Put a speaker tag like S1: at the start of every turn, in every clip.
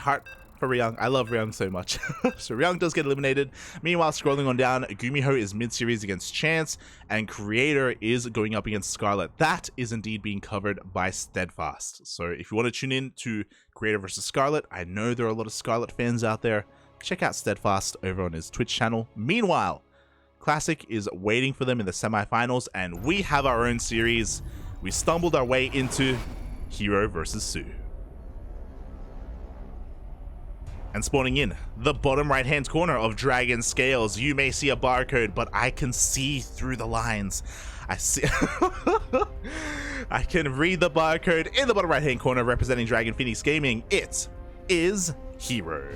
S1: heart for Ryung. I love Ryung so much. So Ryung does get eliminated. Meanwhile, scrolling on down, Gumiho is mid-series against Chance, and Creator is going up against Scarlet. That is indeed being covered by Steadfast. So if you want to tune in to Creator versus Scarlet, I know there are a lot of Scarlet fans out there. Check out Steadfast over on his Twitch channel. Meanwhile, Classic is waiting for them in the semifinals, and we have our own series. We stumbled our way into herO versus soO. And spawning in the bottom right hand corner of Dragon Scales, you may see a barcode, but I can see through the lines. I see I can read the barcode in the bottom right hand corner representing Dragon Phoenix Gaming. It is herO.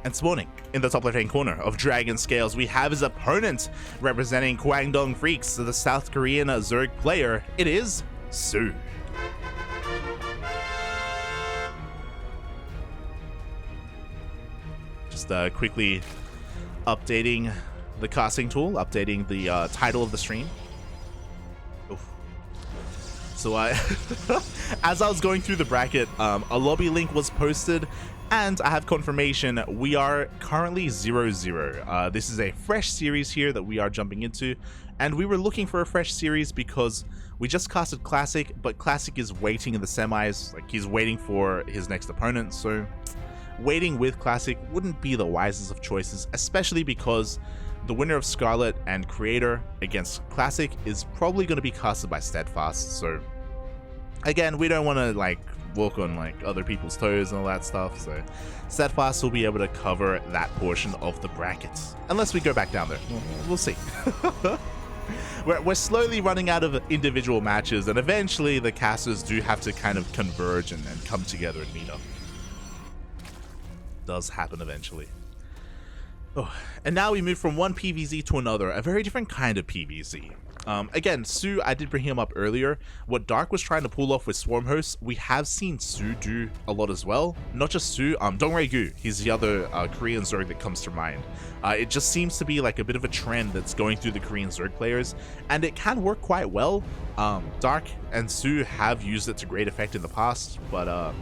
S1: And spawning in the top left-hand corner of Dragon Scales, we have his opponent representing Kwangdong Freaks, the South Korean Zerg player. It is soO. Just quickly updating the casting tool, updating the title of the stream. Oof. So as I was going through the bracket, a lobby link was posted, and I have confirmation we are currently 0-0. This is a fresh series here that we are jumping into, and we were looking for a fresh series because we just casted Classic, but Classic is waiting in the semis, like he's waiting for his next opponent, so waiting with Classic wouldn't be the wisest of choices, especially because the winner of Scarlet and Creator against Classic is probably going to be casted by Steadfast, so again, we don't want to like walk on like other people's toes and all that stuff, so Steadfast will be able to cover that portion of the brackets unless we go back down there. We'll see. We're slowly running out of individual matches, and eventually the casters do have to kind of converge and come together and meet up. Does happen eventually. Oh, and now we move from one PvZ to another, a very different kind of PvZ. Again, soO, I did bring him up earlier. What Dark was trying to pull off with Swarm Hosts, we have seen soO do a lot as well. Not just soO, Dongre-gu, he's the other Korean Zerg that comes to mind. It just seems to be like a bit of a trend that's going through the Korean Zerg players, and it can work quite well. Dark and soO have used it to great effect in the past, but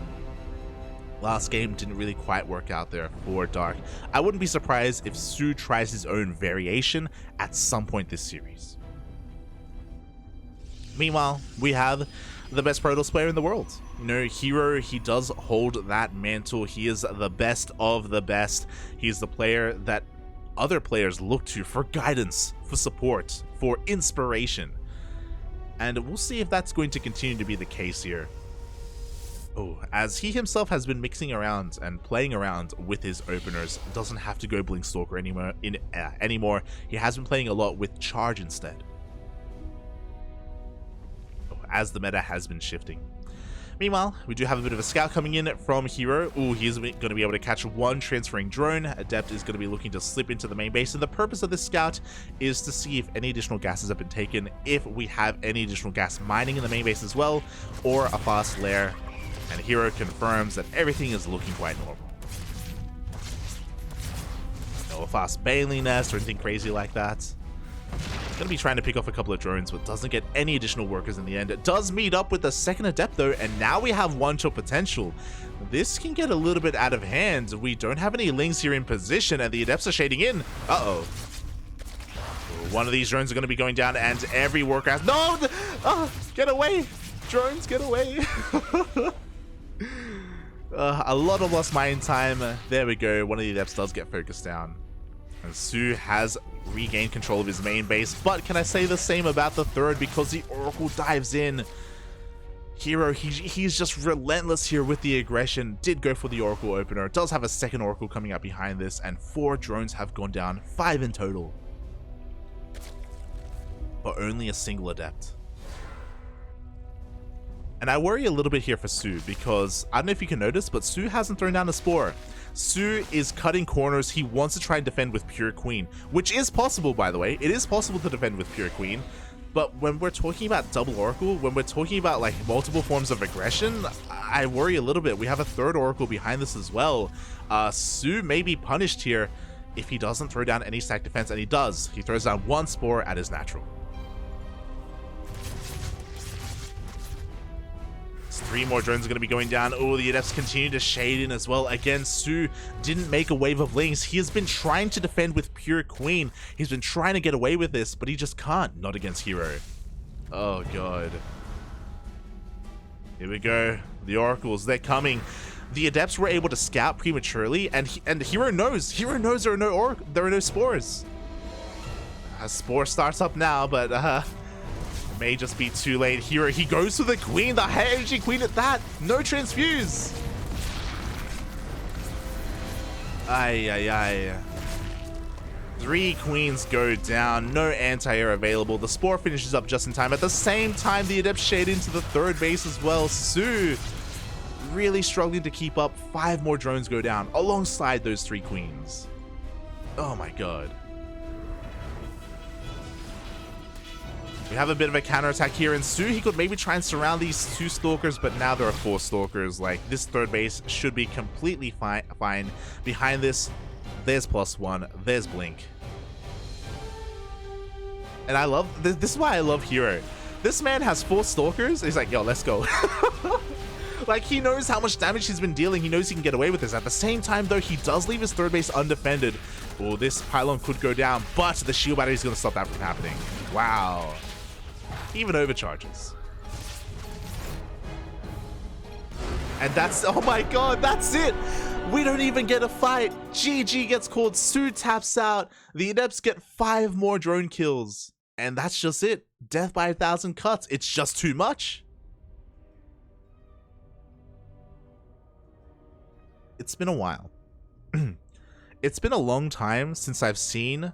S1: last game didn't really quite work out there for Dark. I wouldn't be surprised if soO tries his own variation at some point this series. Meanwhile, we have the best Protoss player in the world. You know, herO, he does hold that mantle. He is the best of the best. He's the player that other players look to for guidance, for support, for inspiration. And we'll see if that's going to continue to be the case here. Oh, as he himself has been mixing around and playing around with his openers, doesn't have to go Blink Stalker anymore. He has been playing a lot with Charge instead, as the meta has been shifting. Meanwhile, we do have a bit of a scout coming in from herO. Ooh, he's going to be able to catch one transferring drone. Adept is going to be looking to slip into the main base, and the purpose of this scout is to see if any additional gases have been taken, if we have any additional gas mining in the main base as well, or a fast lair. And herO confirms that everything is looking quite normal. No a fast Bailey nest or anything crazy like that. Gonna be trying to pick off a couple of drones, but doesn't get any additional workers in the end. It does meet up with the second Adept though, and now we have one-shot potential. This can get a little bit out of hand. We don't have any Lings here in position, and the Adepts are shading in. Uh-oh. One of these drones are going to be going down, and every worker has... No! Oh, get away! Drones, get away! A lot of lost mine time. There we go. One of the Adepts does get focused down. And soO has regained control of his main base, but can I say the same about the third, because the Oracle dives in. herO, he's just relentless here with the aggression. Did go for the Oracle opener. Does have a second Oracle coming up behind this, and 4 drones have gone down, 5 in total, but only a single Adept. And I worry a little bit here for soO, because I don't know if you can notice, but soO hasn't thrown down a Spore. soO is cutting corners. He wants to try and defend with Pure Queen, which is possible, by the way. It is possible to defend with Pure Queen, but when we're talking about double Oracle, when we're talking about like multiple forms of aggression, I worry a little bit. We have a third Oracle behind this as well. soO may be punished here if he doesn't throw down any stack defense, and he does. He throws down 1 Spore at his natural. 3 more drones are going to be going down. Oh, the Adepts continue to shade in as well. Again, soO didn't make a wave of Lings. He has been trying to defend with pure Queen. He's been trying to get away with this, but he just can't. Not against herO. Oh, God. Here we go. The Oracles, they're coming. The Adepts were able to scout prematurely, and herO knows. herO knows there are no spores. Spore starts up now, but may just be too late. herO, he goes for the Queen, the high energy Queen at that. No transfuse. Ay. 3 Queens go down. No anti-air available. The Spore finishes up just in time. At the same time, the Adepts shade into the 3rd base as well. soO really struggling to keep up. 5 more drones go down alongside those 3 Queens. Oh my God. We have a bit of a counterattack here, and soO, he could maybe try and surround these 2 Stalkers, but now there are 4 Stalkers. Like, this 3rd base should be completely fine. Behind this, there's +1, there's Blink. And I love, this is why I love herO. This man has 4 Stalkers, he's like, yo, let's go. Like, he knows how much damage he's been dealing, he knows he can get away with this. At the same time, though, he does leave his 3rd base undefended. Oh, this pylon could go down, but the shield battery is going to stop that from happening. Wow. Even overcharges. And that's, oh my God, that's it. We don't even get a fight. GG gets called. soO taps out. The Adepts get 5 more drone kills. And that's just it. Death by 1,000 cuts. It's just too much. It's been a while. It's been a long time since I've seen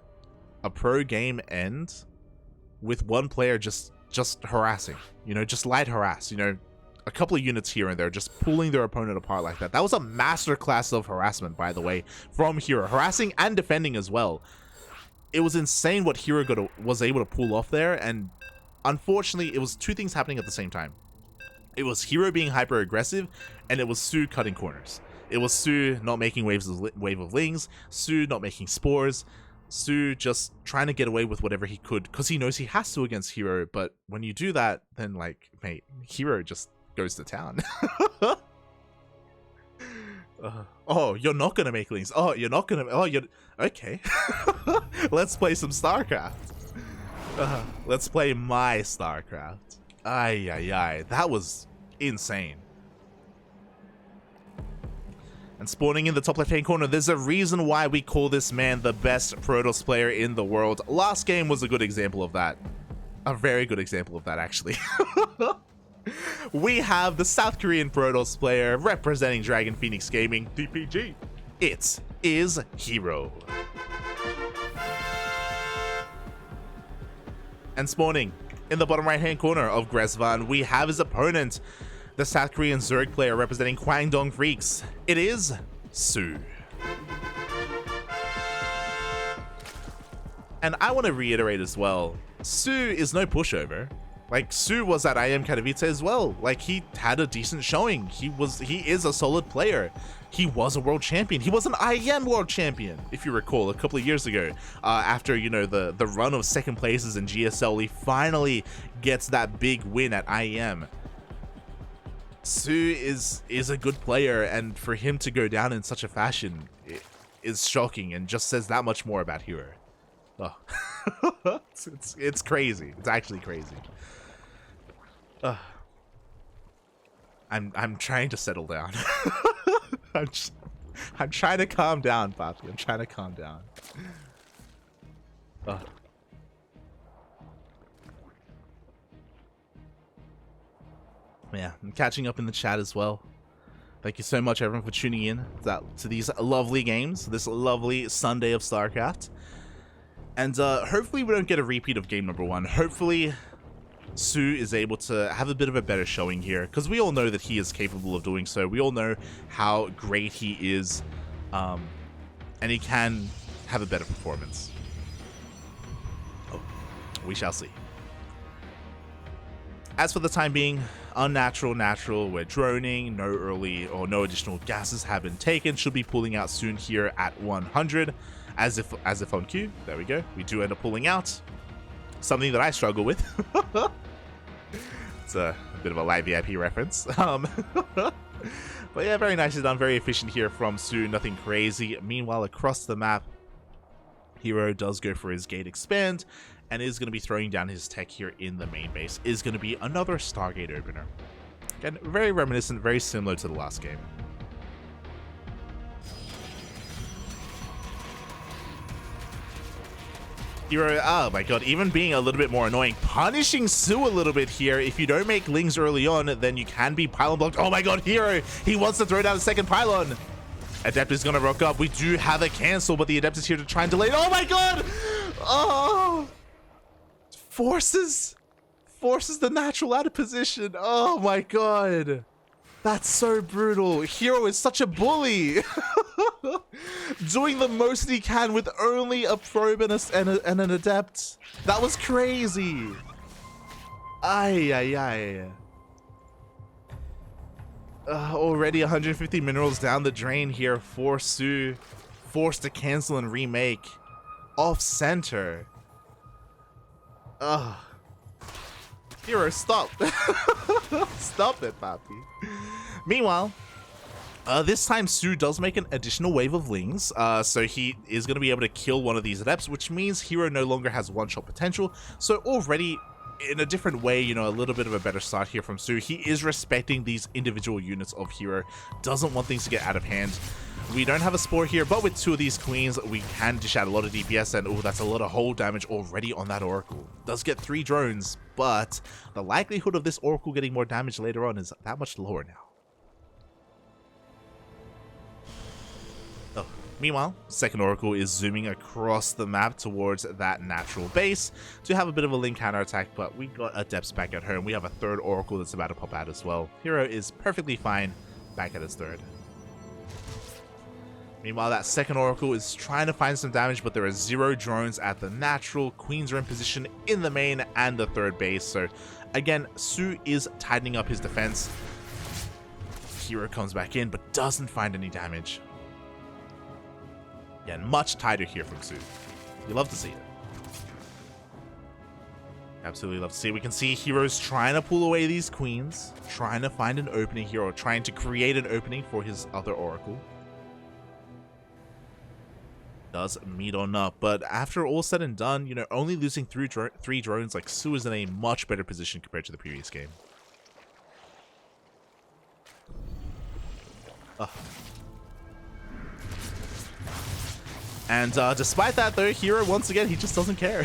S1: a pro game end with one player just harassing, you know, just light harass, you know, a couple of units here and there, just pulling their opponent apart like that. That was a masterclass of harassment, by the way, from herO, harassing and defending as well. It was insane what herO was able to pull off there, and unfortunately, it was 2 things happening at the same time. It was herO being hyper aggressive, and it was soO cutting corners. It was soO not making wave of Lings, soO not making spores, soO just trying to get away with whatever he could, because he knows he has to against herO, but when you do that, then, like, mate, herO just goes to town. Oh, you're not gonna make Lings. Oh, you're not gonna, oh, you're, okay. Let's play some StarCraft. Let's play my StarCraft. Ay, that was insane. And spawning in the top left-hand corner, there's a reason why we call this man the best Protoss player in the world. Last game was a good example of that. A very good example of that, actually. We have the South Korean Protoss player representing Dragon Phoenix Gaming, DPG. It is herO. And spawning in the bottom right-hand corner of Gresvan, we have his opponent, the South Korean Zerg player representing Kwangdong Freaks. It is soO. And I want to reiterate as well, soO is no pushover. Like, soO was at IM Katowice as well. Like, he had a decent showing. He is a solid player. He was a world champion. He was an IM world champion, if you recall, a couple of years ago. After, you know, the run of 2nd places in GSL, he finally gets that big win at IM. soO is a good player, and for him to go down in such a fashion is shocking and just says that much more about herO. Oh. it's crazy. It's actually crazy. I'm trying to settle down. I'm trying to calm down, Papi. I'm trying to calm down. Yeah, I'm catching up in the chat as well. Thank you so much, everyone, for tuning in to these lovely games, this lovely Sunday of StarCraft. And hopefully we don't get a repeat of game number 1. Hopefully soO is able to have a bit of a better showing here, because we all know that he is capable of doing so. We all know how great he is, and he can have a better performance. Oh, we shall see. As for the time being, unnatural, natural, we're droning, no early or no additional gases have been taken, should be pulling out soon here at 100, as if on cue. There we go, we do end up pulling out, something that I struggle with. It's a bit of a live VIP reference. But yeah, very nicely done, very efficient here from soO, nothing crazy. Meanwhile, across the map, herO does go for his gate expand and is going to be throwing down his tech here in the main base. Is going to be another Stargate opener. Again, very reminiscent, very similar to the last game. herO, oh my god, even being a little bit more annoying, punishing soO a little bit here. If you don't make lings early on, then you can be pylon blocked. Oh my god, herO, he wants to throw down a second pylon. Adept is gonna rock up. We do have a cancel, but the Adept is here to try and delay it. Oh my god! Oh! Forces the natural out of position. Oh my god. That's so brutal. herO is such a bully. Doing the most he can with only a probe and an Adept. That was crazy. Ay, ay, ay. Already 150 minerals down the drain here for soO. Forced to cancel and remake. Off center. Ugh. herO, stop. Stop it, papi. Meanwhile, this time soO does make an additional wave of lings, so he is going to be able to kill one of these adepts, which means herO no longer has one-shot potential. So already, in a different way, you know, a little bit of a better start here from soO. He is respecting these individual units of herO, doesn't want things to get out of hand. We don't have a Spore here, but with 2 of these Queens, we can dish out a lot of DPS, and oh, that's a lot of hull damage already on that Oracle. Does get 3 drones, but the likelihood of this Oracle getting more damage later on is that much lower now. Oh. Meanwhile, second Oracle is zooming across the map towards that natural base to have a bit of a link counterattack, but we got Adepts back at home. We have a third Oracle that's about to pop out as well. herO is perfectly fine back at his third. Meanwhile, that second Oracle is trying to find some damage, but there are 0 drones at the natural. Queens are in position in the main and the third base. So, again, soO is tightening up his defense. herO comes back in, but doesn't find any damage. Again, much tighter here from soO. You love to see it. Absolutely love to see it. We can see herO's trying to pull away these Queens, trying to find an opening here, or trying to create an opening for his other Oracle. Does meet on up, but after all said and done, you know, only losing 3 drones, like, soO is in a much better position compared to the previous game. And despite that, though, herO, once again, he just doesn't care.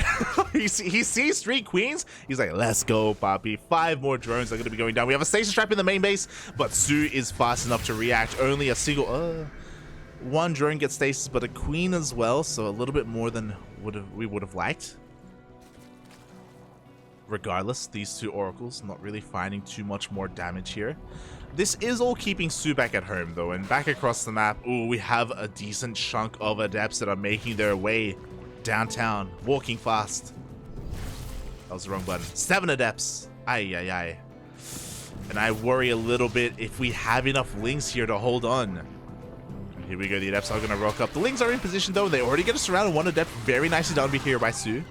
S1: he sees 3 Queens. He's like, let's go, Poppy. 5 more drones are going to be going down. We have a Stasis Trap in the main base, but soO is fast enough to react. Only a single... 1 drone gets stasis, but a Queen as well, so a little bit more than we would have liked. Regardless, these 2 Oracles not really finding too much more damage here. This is all keeping soO back at home, though, and back across the map, ooh, we have a decent chunk of Adepts that are making their way downtown, walking fast. That was the wrong button. 7 Adepts. Ay, ay, ay. And I worry a little bit if we have enough lings here to hold on. Here we go, the Adepts are going to rock up. The lings are in position, though. They already get us around 1 Adept. Very nicely done here by soO.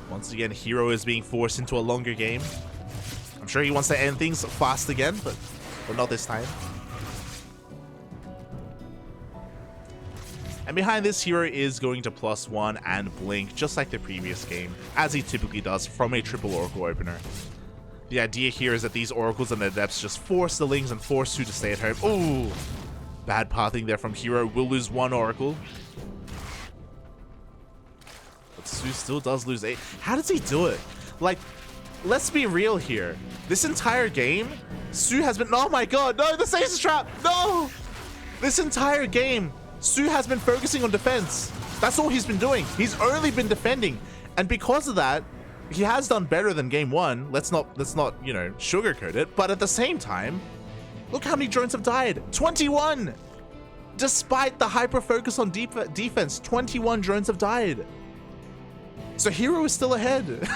S1: Once again, herO is being forced into a longer game. I'm sure he wants to end things fast again, but not this time. And behind this, herO is going to +1 and blink, just like the previous game, as he typically does from a triple Oracle opener. The idea here is that these Oracles and Adepts just force the lings and force soO to stay at home. Ooh! Bad pathing there from herO. Will lose 1 Oracle. But soO still does lose 8. How does he do it? Like, let's be real here. This entire game, soO has been... Oh my god, no! The Stasis Trap! No! This entire game, soO has been focusing on defense. That's all he's been doing. He's only been defending. And because of that, he has done better than game 1. Let's not, you know, sugarcoat it. But at the same time, look how many drones have died. 21! Despite the hyper focus on defense, 21 drones have died. So herO is still ahead.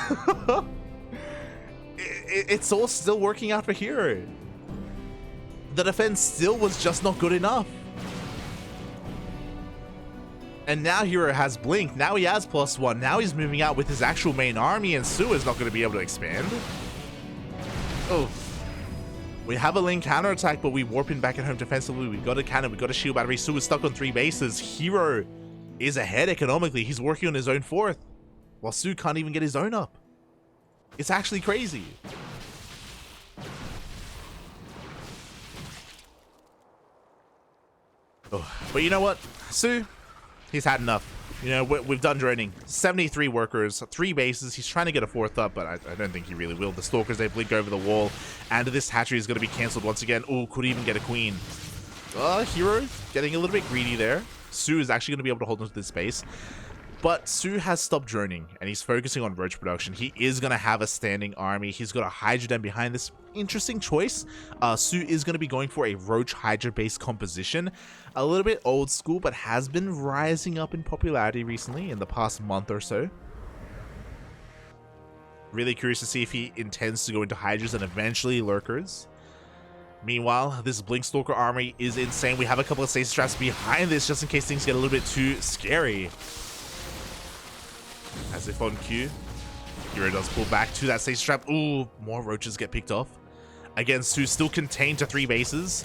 S1: It's all still working out for herO. The defense still was just not good enough. And now herO has Blink. Now he has +1. Now he's moving out with his actual main army, and soO is not going to be able to expand. Oh. We have a lane counterattack, but we warp in back at home defensively. We got a cannon, we got a shield battery. soO is stuck on 3 bases. herO is ahead economically. He's working on his own 4th, while soO can't even get his own up. It's actually crazy. Oh, but you know what? soO, he's had enough. You know, we've done droning. 73 workers, 3 bases. He's trying to get a 4th up, but I don't think he really will. The Stalkers, they blink over the wall, and this hatchery is going to be cancelled once again. Oh, could even get a queen. herO getting a little bit greedy there. soO is actually going to be able to hold onto this space. But soO has stopped droning, and he's focusing on roach production. He is going to have a standing army. He's got a Hydra Den behind this. Interesting choice. soO is going to be going for a roach Hydra based composition. A little bit old school, but has been rising up in popularity recently in the past month or so. Really curious to see if he intends to go into Hydras and eventually Lurkers. Meanwhile, this Blink Stalker army is insane. We have a couple of stasis traps behind this just in case things get a little bit too scary. As if on cue, herO does pull back to that stasis trap. Ooh, more roaches get picked off. Again, soO still contained to 3 bases.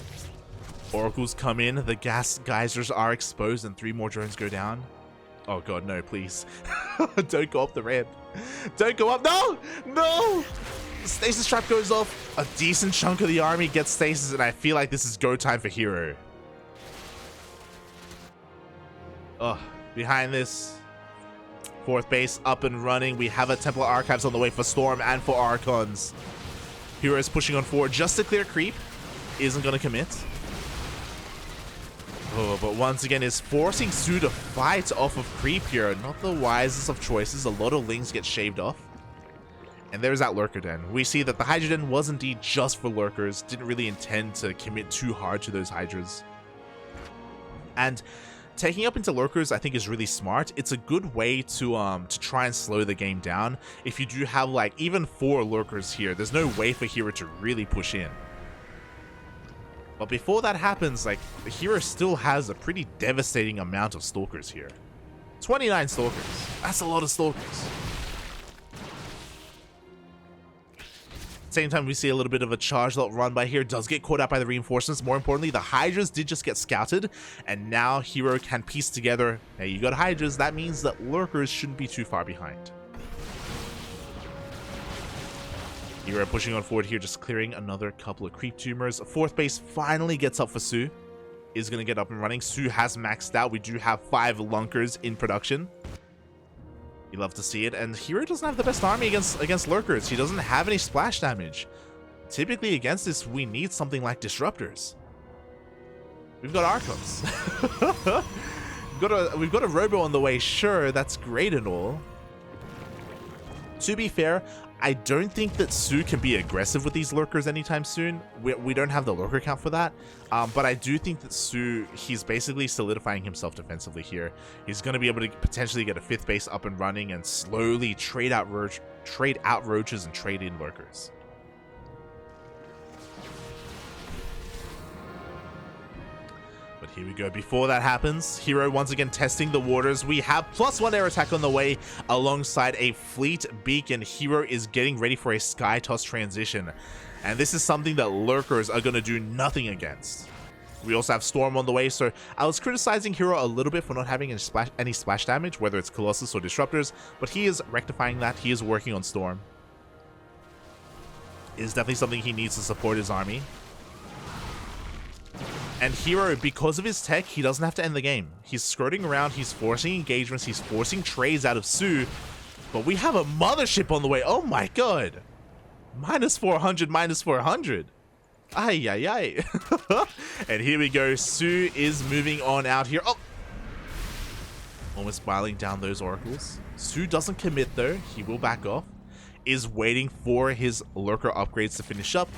S1: Oracles come in, the gas geysers are exposed, and 3 more drones go down. Oh god, no, please. Don't go up the ramp. Don't go up. No! No! The stasis trap goes off. A decent chunk of the army gets stasis, and I feel like this is go time for herO. Oh, behind this, 4th base up and running. We have a Templar Archives on the way for Storm and for Archons. herO is pushing on forward just to clear creep. Isn't going to commit. Oh, but once again is forcing soO to fight off of creep here. Not the wisest of choices. A lot of lings get shaved off. And there's that Lurker Den. We see that the Hydra Den was indeed just for Lurkers. Didn't really intend to commit too hard to those Hydras. And taking up into Lurkers, I think, is really smart. It's a good way to try and slow the game down. If you do have, like, even 4 Lurkers here, there's no way for herO to really push in. But before that happens, like, herO still has a pretty devastating amount of Stalkers here. 29 Stalkers. That's a lot of Stalkers. Same time, we see a little bit of a charge lot run by here. Does get caught out by the reinforcements. More importantly, the Hydras did just get scouted, and now herO can piece together, hey, you got Hydras, that means that Lurkers shouldn't be too far behind. herO pushing on forward here, just clearing another couple of creep tumors. 4th base finally gets up for soO. Is going to get up and running. soO has maxed out. We do have 5 Lunkers in production. You love to see it. And herO doesn't have the best army against Lurkers. He doesn't have any splash damage. Typically against this, we need something like Disruptors. We've got Archons. We've got a Robo on the way. Sure, that's great and all. To be fair, I don't think that soO can be aggressive with these Lurkers anytime soon. We don't have the Lurker count for that. But I do think that soO, he's basically solidifying himself defensively here. He's going to be able to potentially get a 5th base up and running and slowly trade out roaches and trade in Lurkers. But here we go. Before that happens, herO once again testing the waters. We have +1 air attack on the way alongside a fleet beacon. herO is getting ready for a sky toss transition. And this is something that Lurkers are going to do nothing against. We also have Storm on the way, so I was criticizing herO a little bit for not having any splash damage, whether it's Colossus or Disruptors, but he is rectifying that. He is working on Storm. It is definitely something he needs to support his army. And herO, because of his tech, he doesn't have to end the game. He's skirting around, he's forcing engagements, he's forcing trades out of soO, but we have a mothership on the way. Oh my god. -400, -400. Ay, ay, ay. And here we go. soO is moving on out here. Oh! Almost biling down those oracles. soO doesn't commit though. He will back off. Is waiting for his Lurker upgrades to finish up.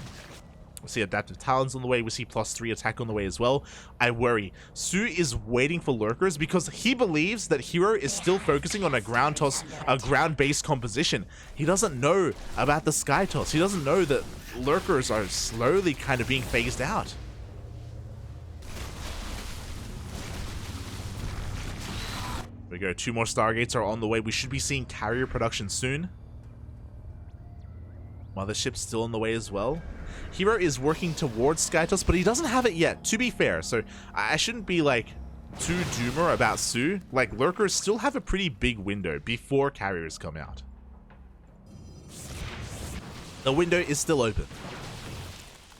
S1: We see Adaptive Talons on the way. We see +3 attack on the way as well. I worry. soO is waiting for Lurkers because he believes that herO is still focusing on a ground toss, a ground-based composition. He doesn't know about the sky toss. He doesn't know that Lurkers are slowly kind of being phased out. go. 2 more Stargates are on the way. We should be seeing carrier production soon. Mothership's still on the way as well. herO is working towards Skytoss, but he doesn't have it yet, to be fair. So I shouldn't be like too doomer about soO. Like, lurkers still have a pretty big window before carriers come out. The window is still open.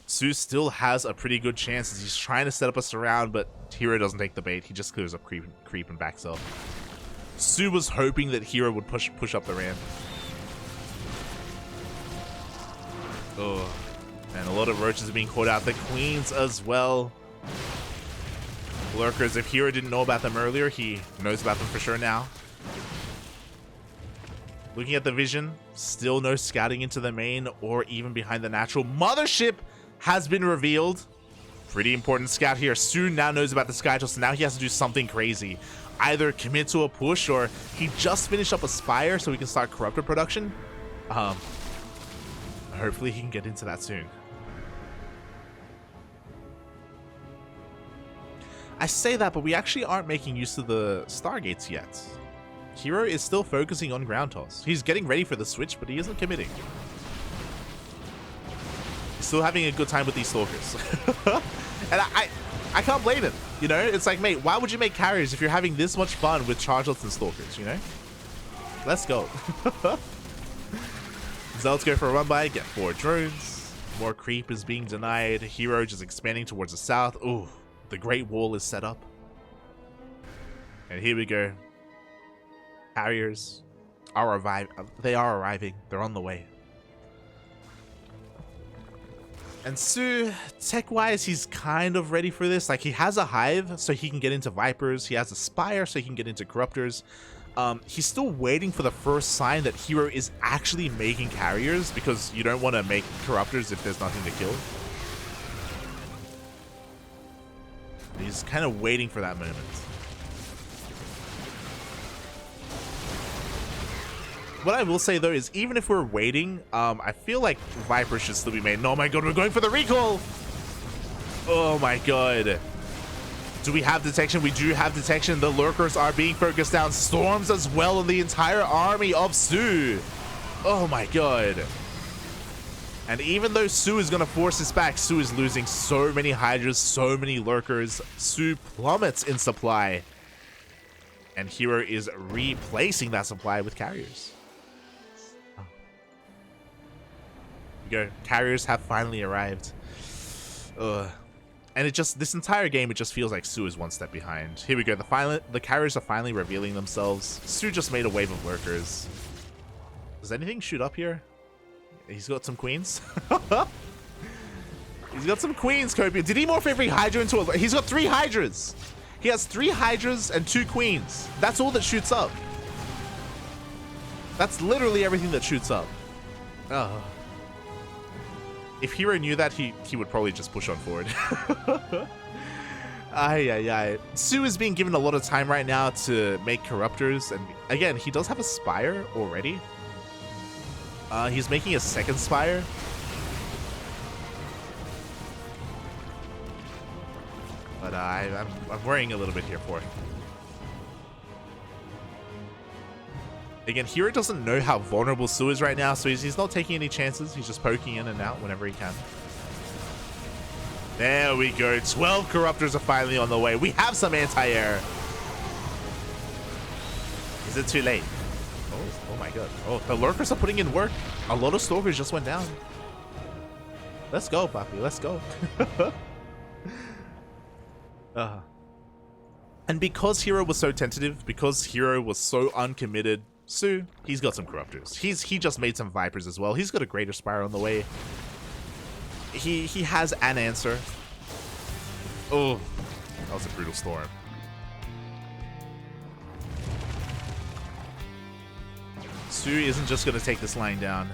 S1: soO still has a pretty good chance as he's trying to set up a surround, but herO doesn't take the bait. He just clears up creep and backs up. soO was hoping that herO would push up the ramp. Oh, and a lot of roaches are being caught out. The queens as well. Lurkers, if herO didn't know about them earlier, he knows about them for sure now. Looking at the vision, still no scouting into the main or even behind the natural. Mothership has been revealed. Pretty important scout here. soO now knows about the Skytoss, so now he has to do something crazy. Either commit to a push, or he just finished up a Spire so he can start Corruptor production. Hopefully he can get into that soon. I say that, but we actually aren't making use of the Stargates yet. herO is still focusing on ground toss. He's getting ready for the switch, but he isn't committing. He's still having a good time with these Stalkers. And I can't blame him, you know? It's like, mate, why would you make carriers if you're having this much fun with Chargelets and Stalkers, you know? Let's go. Zealots go for a run by, get 4 drones. More creep is being denied. herO just expanding towards the south. Ooh, the Great Wall is set up. And here we go. Carriers are they are arriving. They're on the way. And soO, tech-wise, he's kind of ready for this. Like, he has a Hive, so he can get into Vipers. He has a Spire, so he can get into Corruptors. He's still waiting for the first sign that herO is actually making carriers, because you don't want to make Corruptors if there's nothing to kill. He's kind of waiting for that moment. What I will say, though, is even if we're waiting, I feel like Viper should still be made. Oh my god, we're going for the recall! Oh my god. Do we have detection? We do have detection. The lurkers are being focused down. Storms as well in the entire army of soO. Oh my god. And even though soO is going to force this back, soO is losing so many Hydras, so many lurkers. soO plummets in supply. And herO is replacing that supply with carriers. Go. Carriers have finally arrived. And it just, this entire game, it just feels like soO is one step behind. Here we go. The carriers are finally revealing themselves. soO just made a wave of lurkers. Does anything shoot up here? He's got some queens. He's got some queens, Kobe. Did he morph every Hydra into a... He's got 3 Hydras. He has 3 Hydras and 2 queens. That's all that shoots up. That's literally everything that shoots up. Oh. If herO knew that, he would probably just push on forward. soO is being given a lot of time right now to make Corruptors, and again, he does have a Spire already. He's making a second Spire. But I'm worrying a little bit here for him. Again, herO doesn't know how vulnerable soO is right now, so he's not taking any chances. He's just poking in and out whenever he can. There we go. 12 Corruptors are finally on the way. We have some anti-air. Is it too late? Oh my god. Oh, the lurkers are putting in work. A lot of stalkers just went down. Let's go, Papi. Let's go. And because herO was so tentative, because herO was so uncommitted, soO, he's got some Corruptors. He just made some Vipers as well. He's got a Greater Spire on the way. He has an answer. Oh, that was a brutal storm. soO isn't just going to take this line down.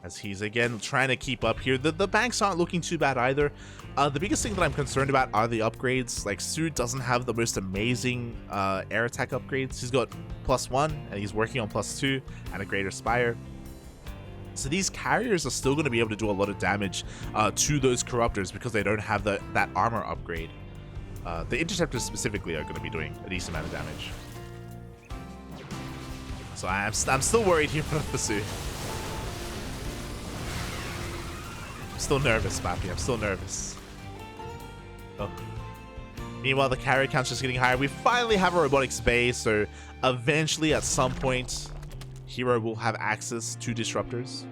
S1: As he's again trying to keep up here. The banks aren't looking too bad either. The biggest thing that I'm concerned about are the upgrades. Like, soO doesn't have the most amazing air attack upgrades. He's got +1 and he's working on +2 and a Greater Spire. So these carriers are still going to be able to do a lot of damage to those Corruptors because they don't have that armor upgrade. The interceptors specifically are going to be doing a decent amount of damage. So I'm still worried here for soO. I'm still nervous, Papi. I'm still nervous. Oh. Meanwhile, the carry count's just getting higher. We finally have a robotics base, so eventually at some point, herO will have access to disruptors.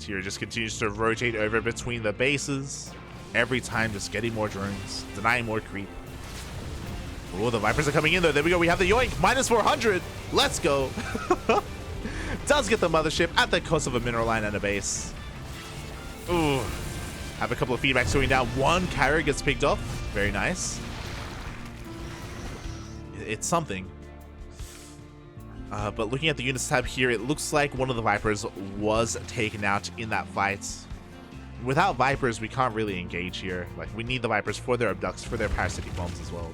S1: Here just continues to rotate over between the bases. Every time just getting more drones, denying more creep. Oh, the Vipers are coming in though. There we go. We have the Yoink. Minus 400. Let's go. Does get the mothership at the cost of a mineral line and a base. Ooh. Have a couple of feedbacks going down. One carrier gets picked off. Very nice. It's something. But looking at the units tab here, it looks like one of the Vipers was taken out in that fight. Without Vipers, we can't really engage here. Like, we need the Vipers for their abducts, for their parasitic bombs as well.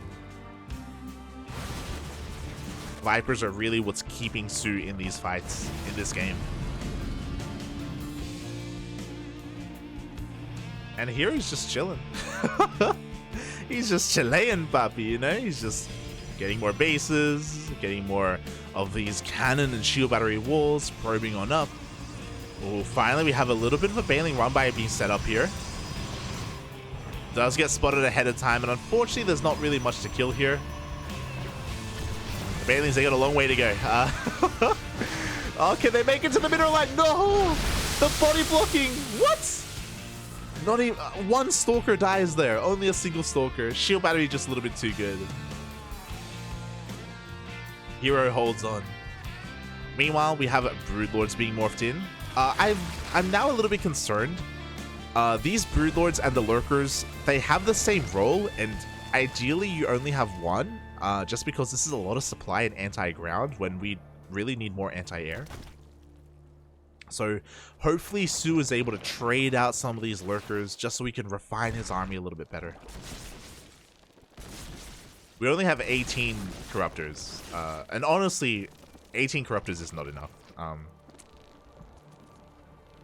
S1: Vipers are really what's keeping soO in these fights, in this game. And here he's just chilling. He's just chilean, papi, you know? He's just getting more bases, getting more of these cannon and shield battery walls, probing on up. Oh, finally we have a little bit of a bailing run by being set up here. Does get spotted ahead of time, and unfortunately there's not really much to kill here. The bailings, they got a long way to go. Oh, can they make it to the middle line? No! The body blocking! What? Not even one stalker dies there. Only a single stalker. Shield battery just a little bit too good. herO holds on. Meanwhile, we have Broodlords being morphed in. I'm now a little bit concerned. These Broodlords and the Lurkers, they have the same role, and ideally you only have one, just because this is a lot of supply and anti-ground when we really need more anti-air. So hopefully soO is able to trade out some of these Lurkers just so we can refine his army a little bit better. We only have 18 Corruptors, and honestly, 18 Corruptors is not enough.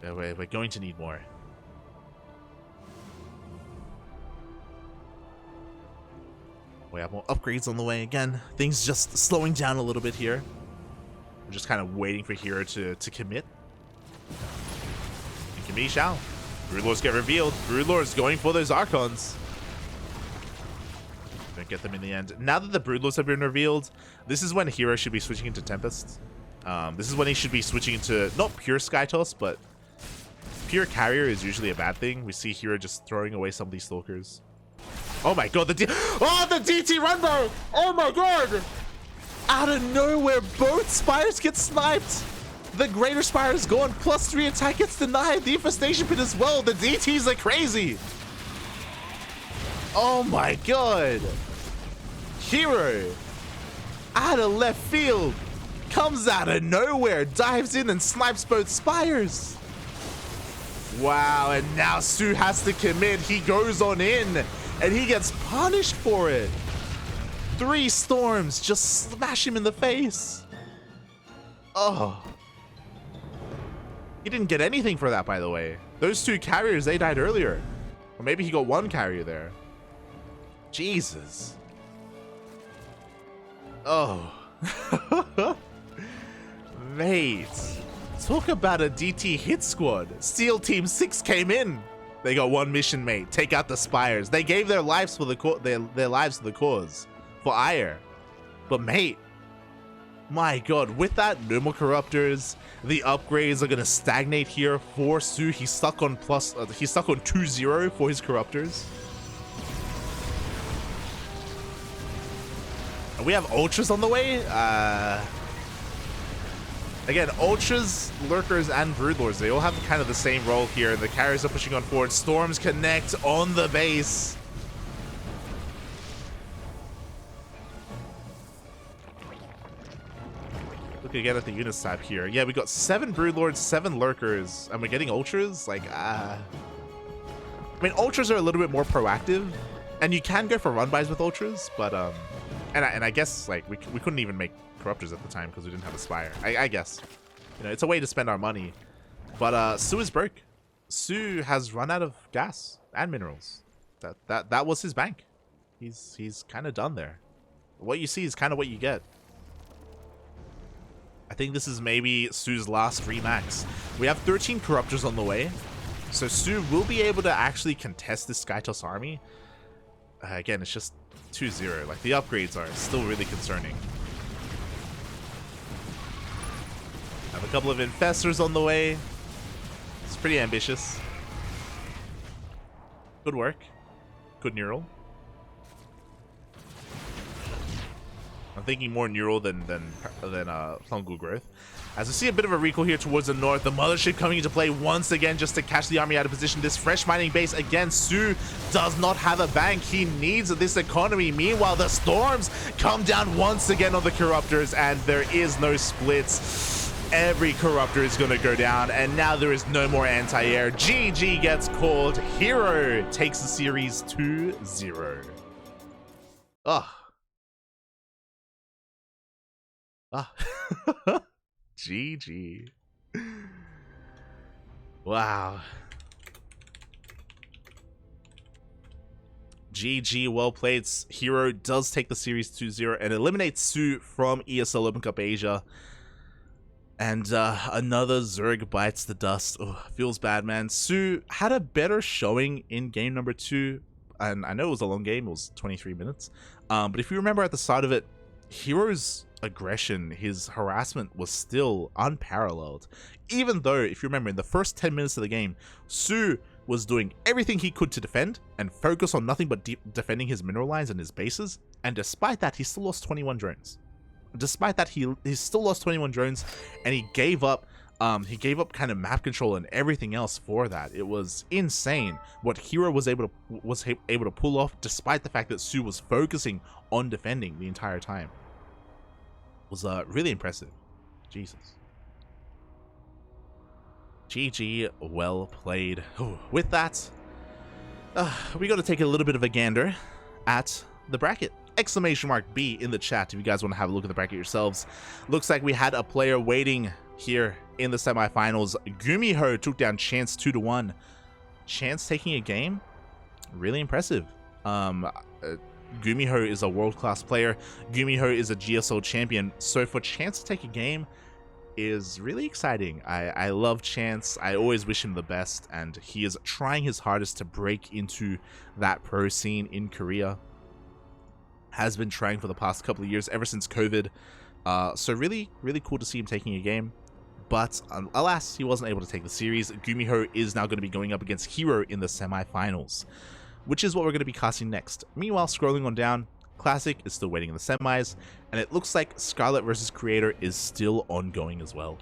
S1: We're going to need more. We have more upgrades on the way again. Things just slowing down a little bit here. We're just kind of waiting for herO to commit. And commit shall. Broodlords get revealed. Broodlords going for those Archons. Don't get them in the end. Now that the Broodlords have been revealed, this is when herO should be switching into Tempest. This is when he should be switching into, not pure Skytoss, but pure Carrier is usually a bad thing. We see herO just throwing away some of these Stalkers. Oh my god, the DT Runbow! Oh my god! Out of nowhere, both Spires get sniped! The Greater Spire is gone, +3 attack gets denied, the Infestation Pit as well, the DTs are crazy! Oh my god! herO, out of left field, comes out of nowhere, dives in and snipes both Spires! Wow, and now soO has to commit, he goes on in, and he gets punished for it! 3 storms just smash him in the face! Oh. He didn't get anything for that, by the way. Those 2 carriers, they died earlier. Or maybe he got 1 carrier there. Jesus. Oh. Mate. Talk about a DT hit squad. SEAL Team 6 came in. They got 1 mission, mate. Take out the Spires. They gave their lives for the their lives to the cause. For ire. But mate, my god, with that, no more Corruptors. The upgrades are gonna stagnate here for soO. He's stuck on he's stuck on 2-0 for his Corruptors. And we have Ultras on the way. Again, Ultras, Lurkers, and Broodlords, they all have kind of the same role here. The carriers are pushing on forward. Storms connect on the base. Look again at the units tab here. Yeah, we got 7 Broodlords, 7 Lurkers, and we're getting Ultras. Like, I mean, Ultras are a little bit more proactive, and you can go for run-bys with Ultras, but, and I guess, like, we couldn't even make Corruptors at the time because we didn't have a Spire. I guess. You know, it's a way to spend our money. But, soO is broke. soO has run out of gas, minerals. That was his bank. He's kind of done there. What you see is kind of what you get. I think this is maybe soO's last remax. We have 13 corruptors on the way, so soO will be able to actually contest this Skytoss army. Again, it's just 2-0. Like, the upgrades are still really concerning. Have a couple of infestors on the way. It's pretty ambitious. Good work. Good neural. I'm thinking more neural than Plungle growth. As we see a bit of a recall here towards the north, the mothership coming into play once again just to catch the army out of position. This fresh mining base again, soO does not have a bank. He needs this economy. Meanwhile, the storms come down once again on the corruptors, and there is no splits. Every corruptor is going to go down, and now there is no more anti-air. GG gets called. herO takes the series 2-0. Ugh. Ah. GG. Wow. GG, well played. herO does take the series 2-0 and eliminates soO from ESL Open Cup Asia. And another Zerg bites the dust. Ugh, feels bad, man. soO had a better showing in game number 2. And I know it was a long game. It was 23 minutes. But if you remember at the start of it, herO's aggression, his harassment was still unparalleled. Even though, if you remember, in the first 10 minutes of the game, soO was doing everything he could to defend and focus on nothing but defending his mineral lines and his bases. And despite that, he still lost 21 drones. Despite that, he still lost 21 drones, and he gave up kind of map control and everything else for that. It was insane what herO was able to pull off, despite the fact that soO was focusing on defending the entire time. It was really impressive. Jesus. GG, well played. Ooh, with that, we got to take a little bit of a gander at the bracket. Exclamation mark B in the chat if you guys want to have a look at the bracket yourselves. Looks like we had a player waiting here in the semifinals. herO took down Chance 2-1. Chance taking a game, really impressive. herO is a world-class player. herO is a GSL champion, so for Chance to take a game is really exciting. I love Chance. I always wish him the best, and he is trying his hardest to break into that pro scene in Korea. Has been trying for the past couple of years, ever since COVID. So really cool to see him taking a game. But alas, he wasn't able to take the series. herO is now going to be going up against herO in the semifinals, which is what we're going to be casting next. Meanwhile, scrolling on down, Classic is still waiting in the semis, and it looks like Scarlet vs. Creator is still ongoing as well.